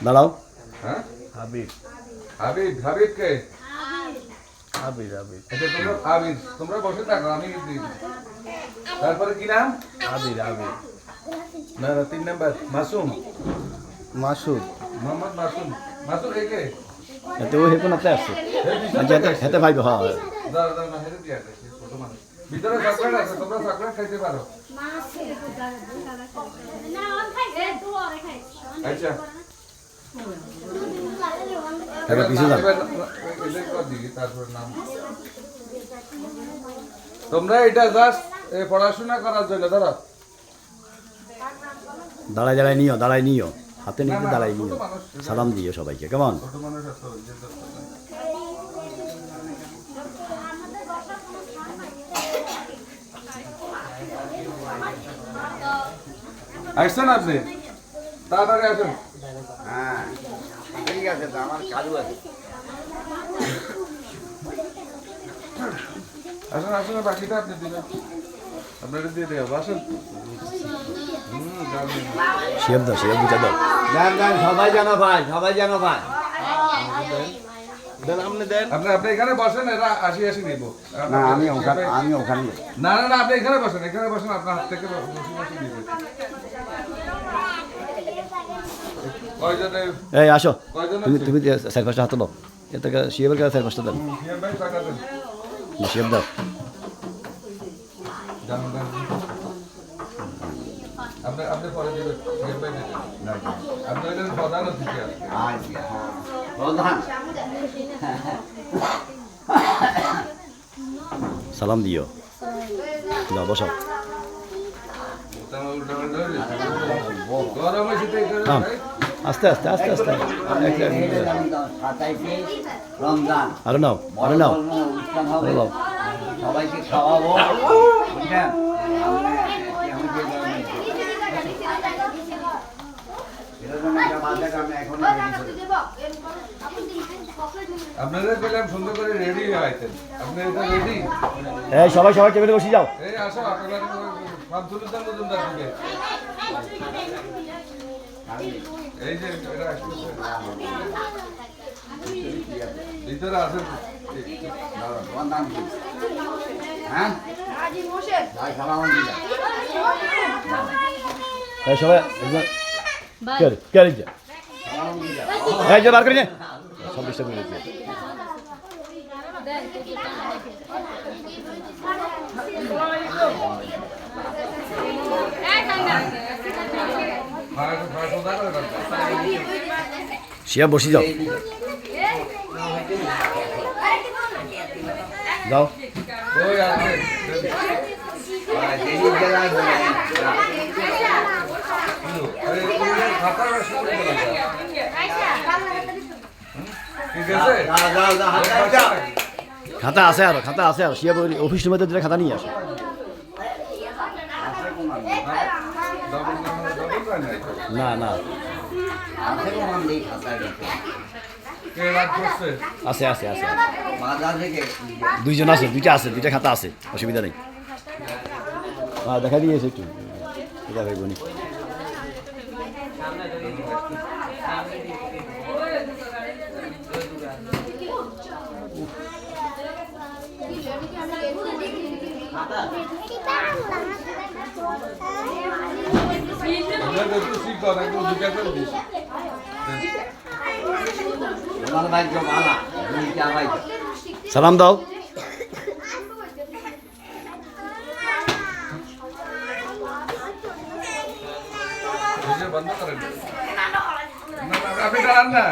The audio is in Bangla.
দাঁড়াও। হ্যাঁ হাবিব হাবিব হাবিব কে হাবিব হাবিব আচ্ছা তোমরা হাবিব তোমরা বসে থাকো আমি দিই তারপরে কি নাম হাবিব হাবিব না না 3 নাম্বার মাসুম মাসুদ মোহাম্মদ মাসুম মাসুম কে এতে ও হেকো নাতে আছে যেতে হেতে ভাইবে হ্যাঁ দাঁড়া দাঁড়া হেরে দিয়া আছে ছোট মানুষ ভিতরে চকলেট আছে তোমরা চকলেট খাইতে পারো আচ্ছা এটা পিছে যাও। তারপর নাম তোমরা এটা জাস্ট পড়াশোনা করার জন্য ধরো দাঁড়ায় দাঁড়ায় নিও দাঁড়ায় নিও হাতে নিয়ে দাঁড়ায় নিও সালাম দিও সবাইকে কেমন ছোট মানুষ আছে যে আসছেন আপনি তাড়াতাড়ি আসুন হ্যাঁ ঠিক আছে তো আমার চালু আছে আসুন আসুন বাকিটা আপনি দিবেন আপনারা দিয়ে দেবো আসুন শেপ দাও শেপ বুঝা দাও দেন দেন সবাই জানো ভাই সবাই জানো ভাই দেন আপনি দেন আপনি আপনি এখানে বসেন এরা আসি আসি নিব না আমি ওখানে না না না আপনি এখানে বসেন আপনার হাত থেকে বসে বসে নিবে কয়জনে এই আসো কয়জনে তুমি তুমি চার পাঁচটা হাতে দাও এ থেকে শিয়েবের কাছে চার পাঁচটা দেন হিয়ার ভাই টাকা দেন শিয়েব দাও জান দেন আপনি আপনি পরে দিবেন হিয়ার ভাই দিবেন আপনি এর প্রধান অতিথি আছেন আচ্ছা প্রধান সালাম দিও দাও বসো গরম শীতে থাম আস্তে আস্তে আস্তে আস্তে সাতাইশে রমজান আরো নাও আরো নাও অনুষ্ঠান হবে আরো নাও সবাইকে খাওয়াবো বুঝলেন আপনাদের পেলাম সুন্দর করে রেডি হয়েছেন আপনি এটা রেডি এই সবাই সবাই টেবিলে বসে যাও এই আসো আপনারা শামসুলুদ্দিন মজুমদার দিকে এই যে এটা আসছে ভিতরে আসেন তোমার নাম কি হ্যাঁ ভাই খাওয়া দিলা এই সবাই একজন কে যা এই যে বার করে নে সব ডিস্টার্ব করে দিচ্ছে শিয়া বসে যাও যাও ওই আছে দেরি জেলায় বলে আরে তুমি খাতা শুরু করে দাও ঠিক আছে যাও যাও যাও যাও খাতা আছে আর শিয়া অফিসের মধ্যে দিলে খাতা নিয়ে আসো না না আছে কোন দেই খাতা দিতে কে রাত করছে আছে আছে আছে বাজার থেকে দুইজন আছে দুইটা খাতা আছে অসুবিধা নেই দেখা দিয়েছে একটু এটা ভাই বনি তোমার ভাগ্য ভালো দুইটা ভাই সালাম দাও বন্ধ করেন আপনি দাঁড়ান না